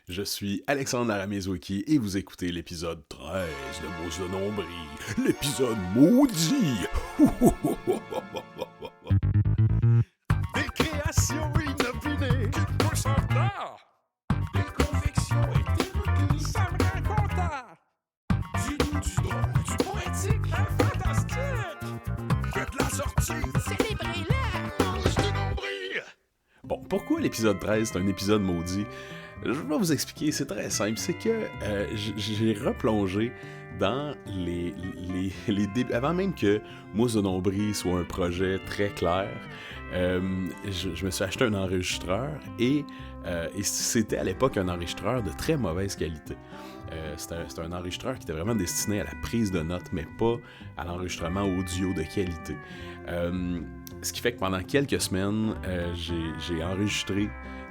Je suis Alexandre Aramezwiki et vous écoutez l'épisode 13 de Mousse de Nombril, l'épisode maudit. Des créations inopinées qui te poussent en retard. Des convictions hétéroclites, ça me rend content. Du doux, du drôle, du poétique, un fantastique. Que de la sortie, célébrez-la, Mousse de Nombril. Bon, pourquoi l'épisode 13 c'est un épisode maudit? Je vais vous expliquer, c'est très simple, c'est que j'ai replongé dans les débuts, avant même que Mousse de Nombril soit un projet très clair, je me suis acheté un enregistreur et c'était à l'époque un enregistreur de très mauvaise qualité. C'était un enregistreur qui était vraiment destiné à la prise de notes, mais pas à l'enregistrement audio de qualité. Ce qui fait que pendant quelques semaines, j'ai enregistré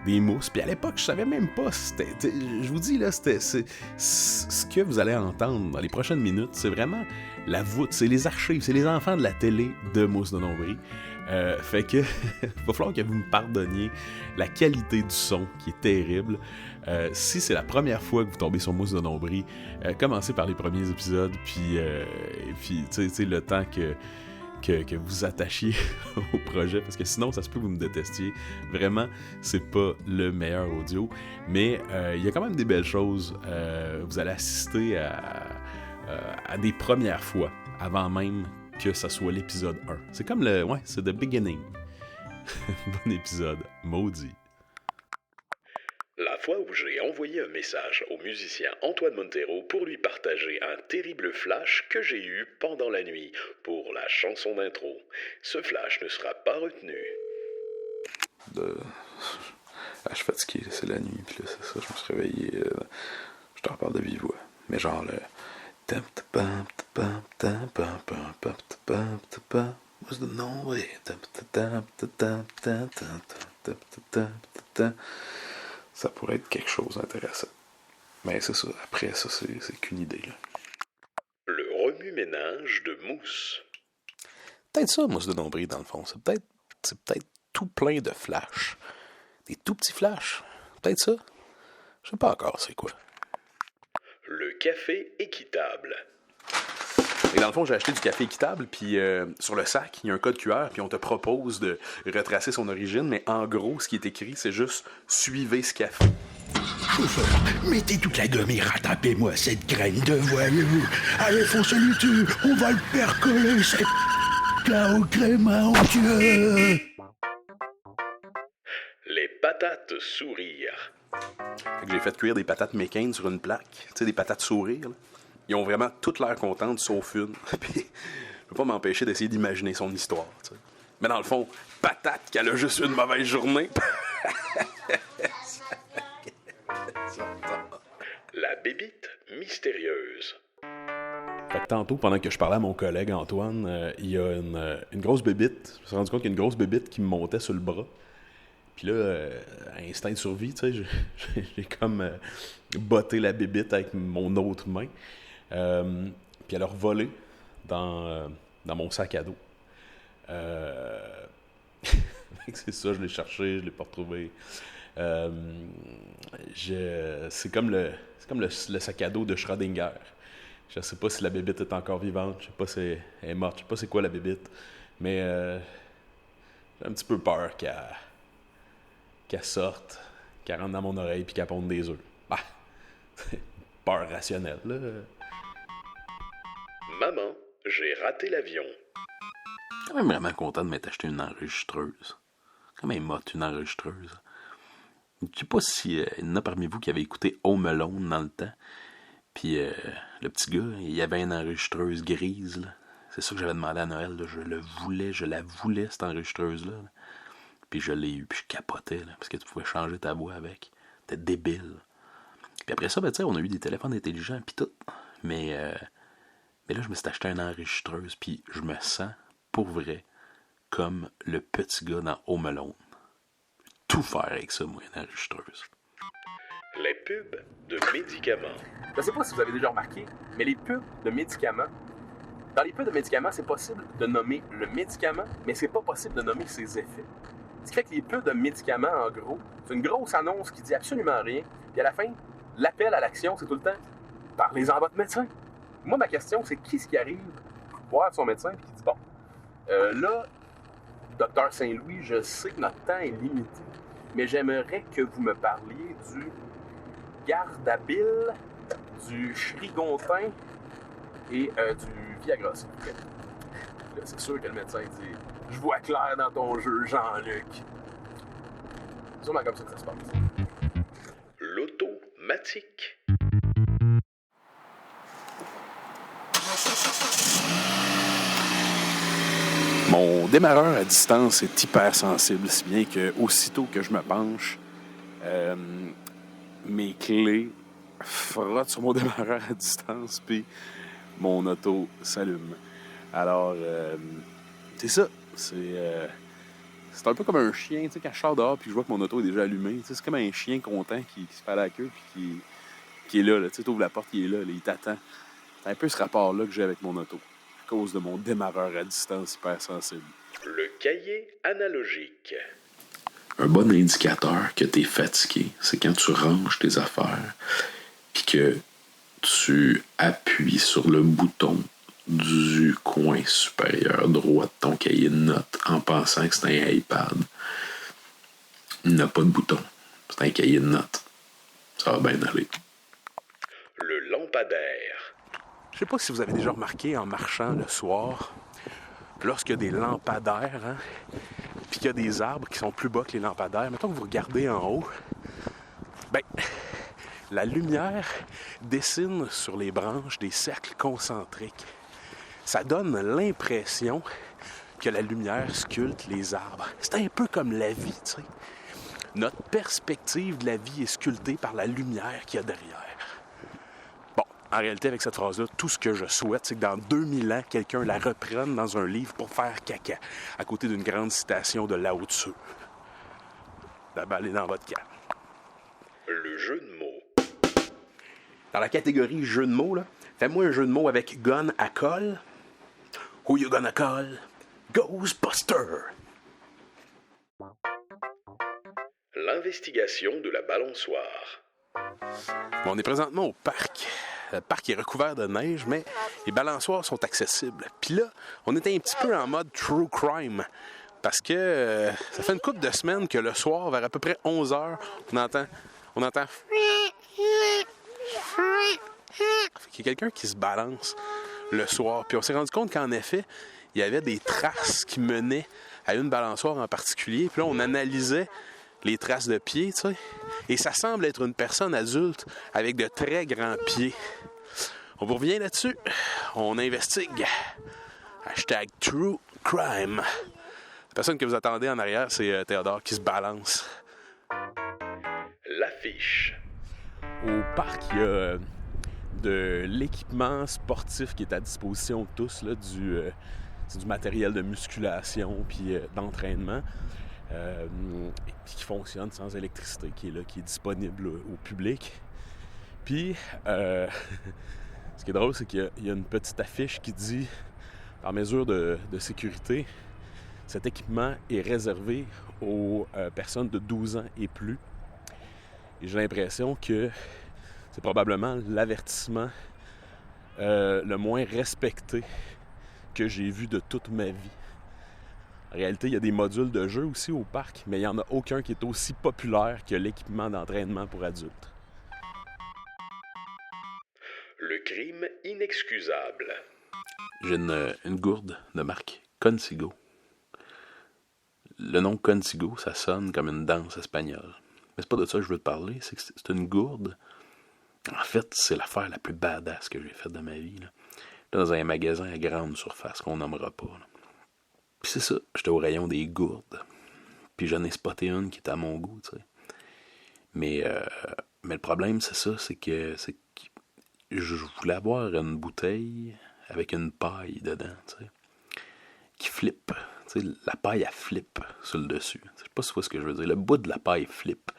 des mousses. Puis à l'époque, je savais même pas. Je vous dis, là, ce que vous allez entendre dans les prochaines minutes, c'est vraiment la voûte, c'est les archives, c'est les enfants de la télé de Mousse de Nombril. Fait que, il va falloir que vous me pardonniez la qualité du son qui est terrible. Si c'est la première fois que vous tombez sur Mousse de Nombril, commencez par les premiers épisodes, puis tu sais, le temps que vous attachiez au projet, parce que sinon, ça se peut que vous me détestiez. Vraiment, c'est pas le meilleur audio, mais il y a quand même des belles choses. Vous allez assister à des premières fois, avant même que ça soit l'épisode 1. C'est comme c'est the beginning. Bon épisode, maudit. La fois où j'ai envoyé un message au musicien Antoine Montero pour lui partager un terrible flash que j'ai eu pendant la nuit pour la chanson d'intro. Ce flash ne sera pas retenu. Je suis fatigué, c'est la nuit, puis là, c'est ça, je me suis réveillé, je te reparle de vive voix. Mais genre le... Ça pourrait être quelque chose d'intéressant. Mais c'est ça, après ça, c'est qu'une idée, là. Le remue-ménage de Mousse. Peut-être ça, Mousse de Nombril, dans le fond. C'est peut-être tout plein de flashs. Des tout petits flashs. Peut-être ça. Je sais pas encore c'est quoi. Le café équitable. Et dans le fond, j'ai acheté du café équitable, puis sur le sac, il y a un code QR, puis on te propose de retracer son origine, mais en gros, ce qui est écrit, c'est juste « Suivez ce café ». Chauffeur, mettez toute la gomme et rattrapez-moi cette graine de voyou. Allez, foncez-lui dessus, on va le percoler, cette là au créma onctueux. Les patates sourires. Fait que j'ai fait cuire des patates McCain sur une plaque, tu sais, des patates sourires, là. Ils ont vraiment toutes l'air contentes, sauf une. Puis, je peux pas m'empêcher d'essayer d'imaginer son histoire, tu sais. Mais dans le fond, patate qu'elle a juste une mauvaise journée. La bébite mystérieuse. Fait que tantôt, pendant que je parlais à mon collègue Antoine, il y a une grosse bébite. Je me suis rendu compte qu'il y a une grosse bébite qui me montait sur le bras. Puis là, instinct de survie, tu sais, j'ai comme botté la bébite avec mon autre main. Puis elle a revolé dans mon sac à dos. C'est ça, je l'ai cherché, je l'ai pas retrouvé. C'est comme le sac à dos de Schrödinger. Je sais pas si la bébite est encore vivante, je sais pas si elle est morte, je sais pas c'est quoi la bébite, mais j'ai un petit peu peur qu'elle sorte, qu'elle rentre dans mon oreille puis qu'elle ponde des œufs. Bah, peur rationnelle, là. Maman, j'ai raté l'avion. Je suis quand même vraiment content de m'être acheté une enregistreuse. Quand même motte, une enregistreuse. Je sais pas si il y en a parmi vous qui avaient écouté Home Alone dans le temps. Puis le petit gars, il y avait une enregistreuse grise, là. C'est ça que j'avais demandé à Noël, là. Je la voulais, cette enregistreuse-là. Là. Puis je l'ai eu, puis je capotais, là, parce que tu pouvais changer ta voix avec. C'était débile. Puis après ça, ben, tu sais, on a eu des téléphones intelligents, puis tout. Mais là, je me suis acheté une enregistreuse, puis je me sens, pour vrai, comme le petit gars dans Home Alone. Tout faire avec ça, moi, une enregistreuse. Les pubs de médicaments. Je ne sais pas si vous avez déjà remarqué, mais les pubs de médicaments, dans les pubs de médicaments, c'est possible de nommer le médicament, mais c'est pas possible de nommer ses effets. Ce qui fait que les pubs de médicaments, en gros, c'est une grosse annonce qui dit absolument rien. Puis à la fin, l'appel à l'action, c'est tout le temps « Parlez-en à votre médecin ». Moi, ma question, c'est qui est-ce qui arrive voir son médecin et qui dit « Bon, là, Dr Saint-Louis, je sais que notre temps est limité, mais j'aimerais que vous me parliez du Gardabil, du Shrigontin et du Viagra. » Là, c'est sûr que le médecin dit « Je vois clair dans ton jeu, Jean-Luc. » C'est sûrement comme ça que ça se passe. L'automatique. Mon démarreur à distance est hypersensible, si bien que aussitôt que je me penche, mes clés frottent sur mon démarreur à distance, puis mon auto s'allume. Alors, c'est ça. C'est un peu comme un chien, tu sais, quand je sors dehors puis je vois que mon auto est déjà allumé. Tu sais, c'est comme un chien content qui se fait à la queue puis qui est là. Tu sais, t'ouvres la porte, il est là, il t'attend. C'est un peu ce rapport-là que j'ai avec mon auto, à cause de mon démarreur à distance hypersensible. Le cahier analogique. Un bon indicateur que t'es fatigué, c'est quand tu ranges tes affaires puis que tu appuies sur le bouton du coin supérieur droit de ton cahier de notes en pensant que c'est un iPad. Il n'a pas de bouton. C'est un cahier de notes. Ça va bien aller. Le lampadaire. Je sais pas si vous avez déjà remarqué en marchant le soir, lorsqu'il y a des lampadaires, hein, puis qu'il y a des arbres qui sont plus bas que les lampadaires, mettons que vous regardez en haut, ben, la lumière dessine sur les branches des cercles concentriques. Ça donne l'impression que la lumière sculpte les arbres. C'est un peu comme la vie, tu sais. Notre perspective de la vie est sculptée par la lumière qu'il y a derrière. Bon, en réalité, avec cette phrase-là, tout ce que je souhaite, c'est que dans 2000 ans, quelqu'un la reprenne dans un livre pour faire caca, à côté d'une grande citation de Lao Tzu. Allez dans votre camp. Le jeu de mots. Dans la catégorie jeu de mots, là, fais-moi un jeu de mots avec gun à colle. Who you gonna call? Ghostbuster! L'investigation de la balançoire. Bon, on est présentement au parc. Le parc est recouvert de neige, mais les balançoires sont accessibles. Puis là, on était un petit peu en mode true crime. Parce que ça fait une couple de semaines que le soir, vers à peu près 11h, on entend... Il y a quelqu'un qui se balance le soir. Puis on s'est rendu compte qu'en effet, il y avait des traces qui menaient à une balançoire en particulier. Puis là, on analysait les traces de pieds, tu sais. Et ça semble être une personne adulte avec de très grands pieds. On vous revient là-dessus. On investigue. Hashtag True Crime. La personne que vous attendez en arrière, c'est Théodore qui se balance. L'affiche. Au parc, il y a de l'équipement sportif qui est à disposition de tous, là, c'est du matériel de musculation puis d'entraînement qui fonctionne sans électricité, qui est disponible au public. Puis, ce qui est drôle, c'est qu'il y a une petite affiche qui dit, par mesure de sécurité, cet équipement est réservé aux personnes de 12 ans et plus. Et j'ai l'impression que c'est probablement l'avertissement le moins respecté que j'ai vu de toute ma vie. En réalité, il y a des modules de jeu aussi au parc, mais il n'y en a aucun qui est aussi populaire que l'équipement d'entraînement pour adultes. Le crime inexcusable. J'ai une gourde de marque Consigo. Le nom Consigo, ça sonne comme une danse espagnole. Mais c'est pas de ça que je veux te parler, c'est que c'est une gourde. En fait, c'est l'affaire la plus badass que j'ai faite de ma vie, là. Dans un magasin à grande surface qu'on nommera pas, là. Puis c'est ça, j'étais au rayon des gourdes. Puis j'en ai spoté une qui était à mon goût, tu sais. Mais le problème, c'est ça, c'est que je voulais avoir une bouteille avec une paille dedans, tu sais, qui flippe. Tu sais, la paille, elle flippe sur le dessus. Je sais pas si tu vois ce que je veux dire. Le bout de la paille flippe,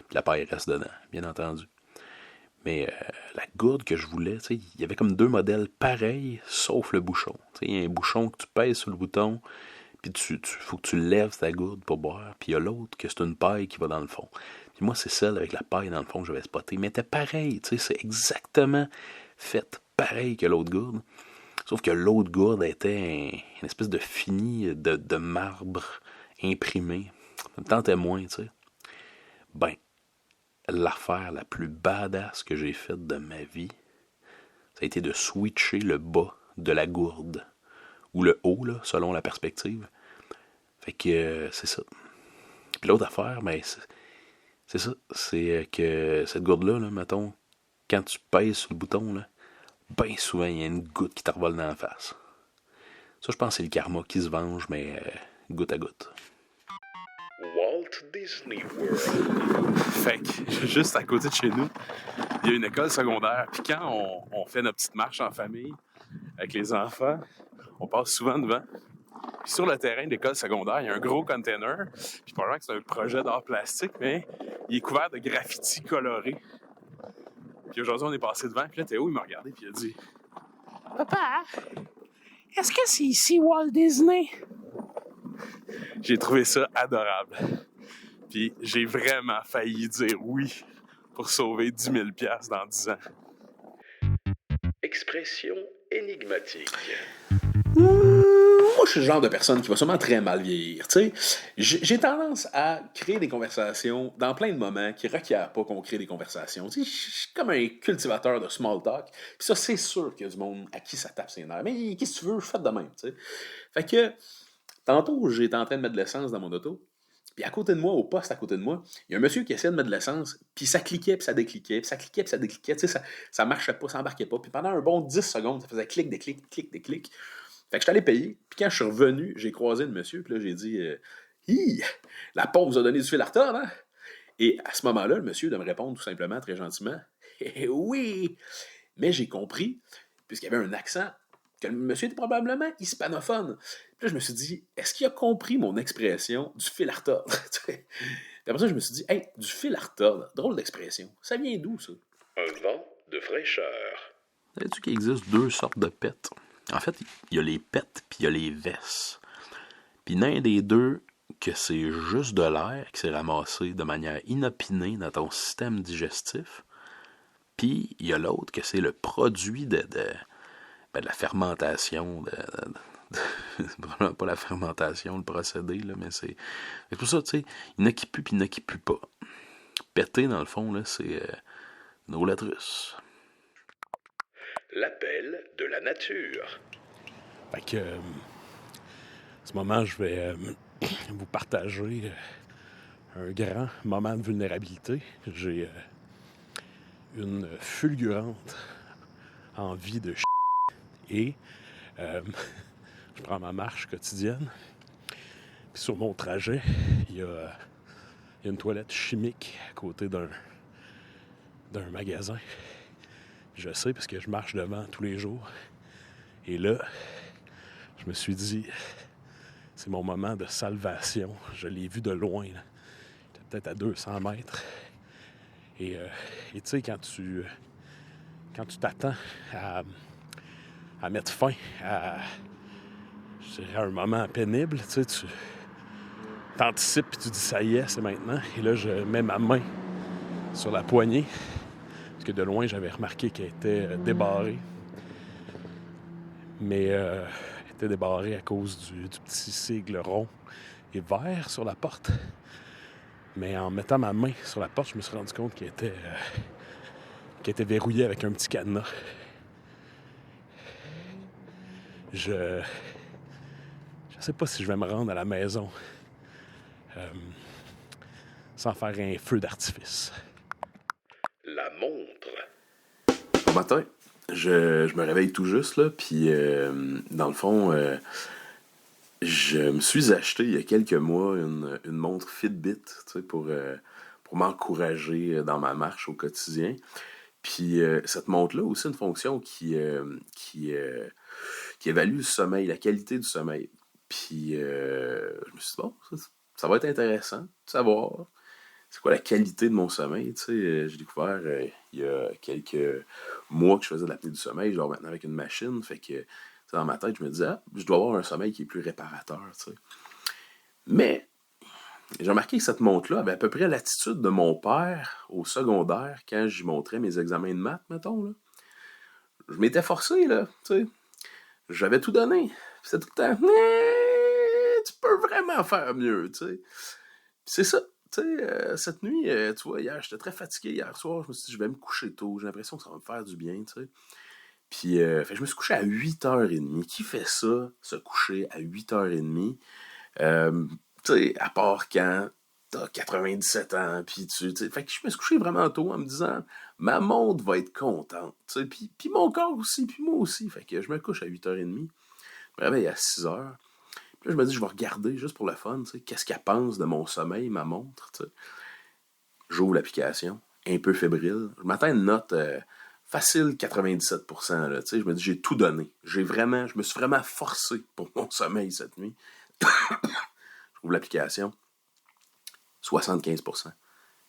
puis la paille reste dedans, bien entendu. Mais la gourde que je voulais, tu sais, il y avait comme deux modèles pareils, sauf le bouchon. Tu sais, il y a un bouchon que tu pèses sur le bouton, Puis faut que tu lèves ta gourde pour boire. Puis il y a l'autre que c'est une paille qui va dans le fond. Puis moi, c'est celle avec la paille dans le fond que j'avais spoté. Mais t'es pareil, tu sais, c'est exactement fait pareil que l'autre gourde. Sauf que l'autre gourde était une espèce de fini de marbre imprimé. Ça me tentait moins, tu sais. Ben, l'affaire la plus badass que j'ai faite de ma vie, ça a été de switcher le bas de la gourde. Ou le haut, là, selon la perspective. Fait que c'est ça. Puis l'autre affaire, ben, c'est ça. C'est que cette gourde-là, là, mettons, quand tu pèses sur le bouton, là, bien souvent, il y a une goutte qui te revole dans la face. Ça, je pense que c'est le karma qui se venge, mais goutte à goutte. Walt Disney World. Fait que, juste à côté de chez nous, il y a une école secondaire. Puis quand on fait notre petite marche en famille avec les enfants, on passe souvent devant. Puis sur le terrain de l'école secondaire, il y a un gros container. Puis probablement que c'est un projet d'art plastique, mais il est couvert de graffitis colorés. Puis aujourd'hui, on est passé devant. Puis là, Théo, il m'a regardé. Puis il a dit: Papa, est-ce que c'est ici Walt Disney? J'ai trouvé ça adorable. Puis j'ai vraiment failli dire oui pour sauver 10 000 $ dans 10 ans. Expression énigmatique. Moi, je suis le genre de personne qui va sûrement très mal vieillir. Tu sais, j'ai tendance à créer des conversations dans plein de moments qui ne requièrent pas qu'on crée des conversations. Tu sais, je suis comme un cultivateur de small talk. Puis ça, c'est sûr qu'il y a du monde à qui ça tape ses nerfs. Mais qu'est-ce que tu veux, je fais de même. Tu sais. Fait que, tantôt, j'étais en train de mettre de l'essence dans mon auto. Puis à côté de moi, au poste à côté de moi, il y a un monsieur qui essayait de mettre de l'essence, puis ça cliquait, puis ça décliquait, puis ça cliquait, puis ça décliquait. Tu sais, ça marchait pas, ça embarquait pas. Puis pendant un bon 10 secondes, ça faisait clic, déclic, clic, déclic. Fait que je suis allé payer, puis quand je suis revenu, j'ai croisé le monsieur, puis là, j'ai dit Hi, la pompe vous a donné du fil à retordre, hein? Et à ce moment-là, le monsieur de me répondre tout simplement, très gentiment oui! Mais j'ai compris, puisqu'il y avait un accent, que le monsieur était probablement hispanophone. Puis là, je me suis dit, est-ce qu'il a compris mon expression du fil à retordre? Puis après ça, je me suis dit, hey, du fil à retordre, drôle d'expression. Ça vient d'où, ça? Un vent de fraîcheur. Savais-tu qu'il existe 2 sortes de pets? En fait, il y a les pets puis il y a les vesses. Puis l'un des deux, que c'est juste de l'air qui s'est ramassé de manière inopinée dans ton système digestif. Puis il y a l'autre que c'est le produit de la fermentation. Vraiment pas la fermentation, le procédé, là, mais c'est pour ça, tu sais, il y en a qui puent puis il y en a qui puent pas. Péter, dans le fond, là, c'est une roulette russe. L'appel de la nature. Fait que, en ce moment, je vais vous partager un grand moment de vulnérabilité. J'ai une fulgurante envie de et je prends ma marche quotidienne. Puis sur mon trajet, il y a une toilette chimique à côté d'un magasin. Je sais parce que je marche devant tous les jours. Et là, je me suis dit, c'est mon moment de salvation. Je l'ai vu de loin, là. J'étais peut-être à 200 mètres. Et tu sais, quand tu t'attends à mettre fin à, je dirais, un moment pénible, tu sais, tu t'anticipes et tu dis ça y est, c'est maintenant. Et là, je mets ma main sur la poignée, parce que de loin, j'avais remarqué qu'elle était débarrée. Mais elle était débarrée à cause du petit sigle rond et vert sur la porte. Mais en mettant ma main sur la porte, je me suis rendu compte qu'elle était verrouillée avec un petit cadenas. Je sais pas si je vais me rendre à la maison sans faire un feu d'artifice. La montre. Bon matin, je me réveille tout juste, là, puis dans le fond, je me suis acheté il y a quelques mois une montre Fitbit, tu sais, pour m'encourager dans ma marche au quotidien. Puis cette montre-là a aussi une fonction qui évalue le sommeil, la qualité du sommeil. Puis je me suis dit, bon, ça va être intéressant de savoir c'est quoi la qualité de mon sommeil. Tu sais, j'ai découvert il y a quelques mois que je faisais de l'apnée du sommeil, genre maintenant avec une machine. Fait que Dans ma tête, je me disais, je dois avoir un sommeil qui est plus réparateur, tu sais. Mais j'ai remarqué que cette montre-là avait à peu près l'attitude de mon père au secondaire quand j'y montrais mes examens de maths, mettons, là. Je m'étais forcé, là, tu sais. J'avais tout donné. C'était tout le temps, tu peux vraiment faire mieux, tu sais. C'est ça, tu sais, cette nuit, tu vois, hier, j'étais très fatigué hier soir, je me suis dit, je vais me coucher tôt, j'ai l'impression que ça va me faire du bien, tu sais. Puis, je me suis couché à 8h30. Qui fait ça, se coucher à 8h30? Tu sais, à part quand t'as 97 ans, puis tu sais. Fait que je me suis couché vraiment tôt en me disant, ma montre va être contente, tu sais. Puis mon corps aussi, puis moi aussi. Fait que je me couche à 8h30. Je me réveille à 6h. Puis là, je me dis, je vais regarder juste pour le fun, tu sais, qu'est-ce qu'elle pense de mon sommeil, ma montre, tu sais. J'ouvre l'application, un peu fébrile. Je m'attends à une note facile 97%, là, tu sais. Je me dis, j'ai tout donné. Je me suis vraiment forcé pour mon sommeil cette nuit. J'ouvre l'application, 75%.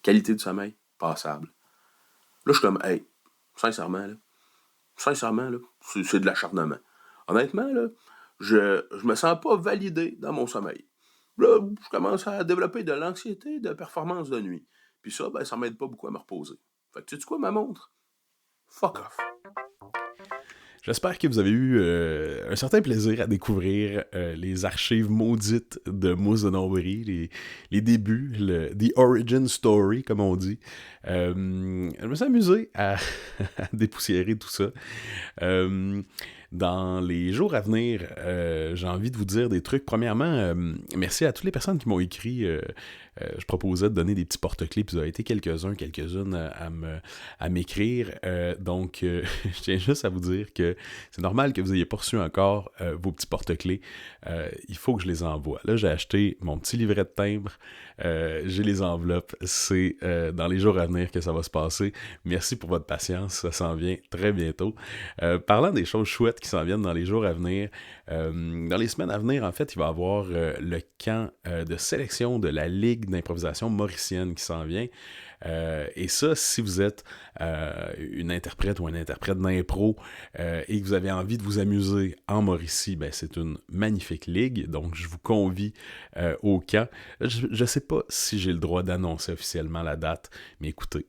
Qualité du sommeil, passable. Là, je suis comme, hey, sincèrement, là, c'est de l'acharnement. Honnêtement, là, je me sens pas validé dans mon sommeil. Là, je commence à développer de l'anxiété de performance de nuit. Puis ça, ben, ça m'aide pas beaucoup à me reposer. Fait que tu sais quoi, ma montre? Fuck off. J'espère que vous avez eu un certain plaisir à découvrir les archives maudites de Mousse de Nombril, les débuts, the origin story, comme on dit. Je me suis amusé à dépoussiérer tout ça. Dans les jours à venir, j'ai envie de vous dire des trucs. Premièrement, merci à toutes les personnes qui m'ont écrit. Je proposais de donner des petits porte-clés, puis vous avez été quelques-unes à m'écrire. Donc, je tiens juste à vous dire que c'est normal que vous n'ayez pas reçu encore vos petits porte-clés. Il faut que je les envoie. Là, j'ai acheté mon petit livret de timbre. J'ai les enveloppes. C'est dans les jours à venir que ça va se passer. Merci pour votre patience. Ça s'en vient très bientôt. Parlant des choses chouettes qui s'en viennent dans les jours à venir, dans les semaines à venir, en fait, il va y avoir le camp de sélection de la Ligue d'improvisation mauricienne qui s'en vient. Et ça, si vous êtes une interprète ou un interprète d'impro et que vous avez envie de vous amuser en Mauricie, ben, c'est une magnifique ligue. Donc, je vous convie au camp. Je ne sais pas si j'ai le droit d'annoncer officiellement la date, mais écoutez,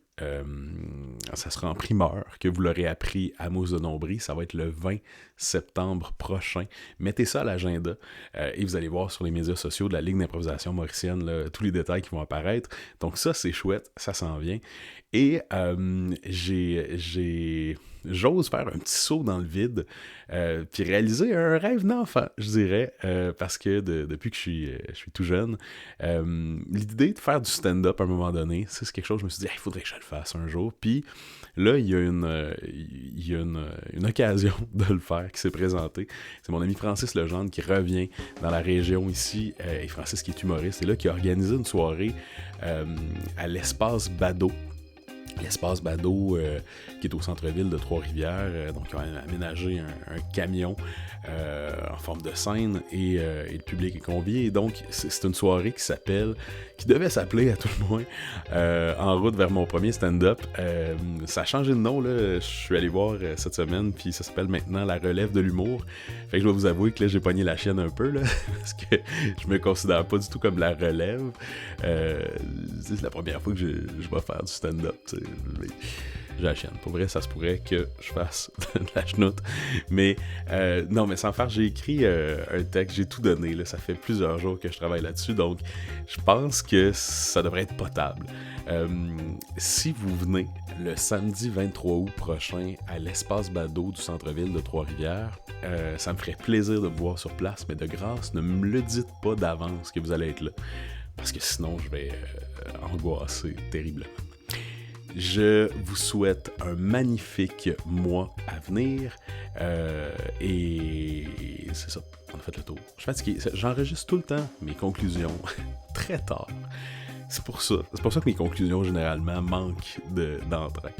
ça sera en primeur que vous l'aurez appris à Mousse de Nombril. Ça va être le 20 septembre prochain. Mettez ça à l'agenda et vous allez voir sur les médias sociaux de la Ligue d'improvisation mauricienne là, tous les détails qui vont apparaître. Donc ça, c'est chouette, ça s'en vient. Et j'ose faire un petit saut dans le vide puis réaliser un rêve d'enfant, je dirais, parce que depuis que je suis tout jeune, l'idée de faire du stand-up à un moment donné, c'est quelque chose, je me suis dit, il faudrait que je le fasse un jour. Puis là, il y a une occasion de le faire qui s'est présentée. C'est mon ami Francis Legendre qui revient dans la région ici, et Francis qui est humoriste, et là, qui a organisé une soirée à l'Espace Bado. L'espace Bado qui est au centre-ville de Trois-Rivières. Donc, ils ont aménagé un camion en forme de scène et le public est convié. Et donc, c'est une soirée qui devait s'appeler à tout le moins En route vers mon premier stand-up. Ça a changé de nom, là. Je suis allé voir cette semaine, puis ça s'appelle maintenant La relève de l'humour. Fait que je dois vous avouer que là, j'ai pogné la chienne un peu, là, parce que je me considère pas du tout comme la relève. C'est la première fois que je vais faire du stand-up, tu sais. J'ai la chienne. Pour vrai, ça se pourrait que je fasse de la chenoute. Mais non, mais sans faire, j'ai écrit un texte, j'ai tout donné. Là. Ça fait plusieurs jours que je travaille là-dessus, donc je pense que ça devrait être potable. Si vous venez le samedi 23 août prochain à l'espace Bado du centre-ville de Trois-Rivières, ça me ferait plaisir de vous voir sur place, mais de grâce, ne me le dites pas d'avance que vous allez être là, parce que sinon je vais angoisser terriblement. Je vous souhaite un magnifique mois à venir et c'est ça, on a fait le tour. Je suis fatigué, j'enregistre tout le temps mes conclusions très tard. C'est pour ça que mes conclusions généralement manquent d'entrain.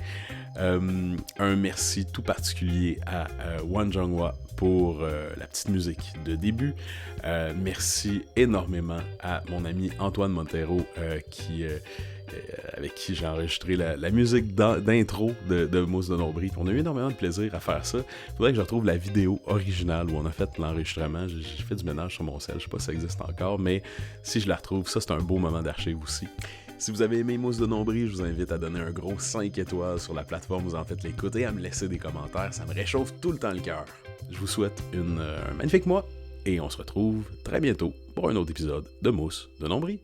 Un merci tout particulier à Wan Jong-hwa pour la petite musique de début. Merci énormément à mon ami Antoine Montero qui avec qui j'ai enregistré la musique d'intro de Mousse de Nombril. On a eu énormément de plaisir à faire ça. Il faudrait que je retrouve la vidéo originale où on a fait l'enregistrement. J'ai fait du ménage sur mon cell, je sais pas si ça existe encore, mais si je la retrouve, ça c'est un beau moment d'archive aussi. Si vous avez aimé Mousse de Nombril, je vous invite à donner un gros 5 étoiles sur la plateforme où vous en faites l'écoute et à me laisser des commentaires, ça me réchauffe tout le temps le cœur. Je vous souhaite un magnifique mois et on se retrouve très bientôt pour un autre épisode de Mousse de Nombril.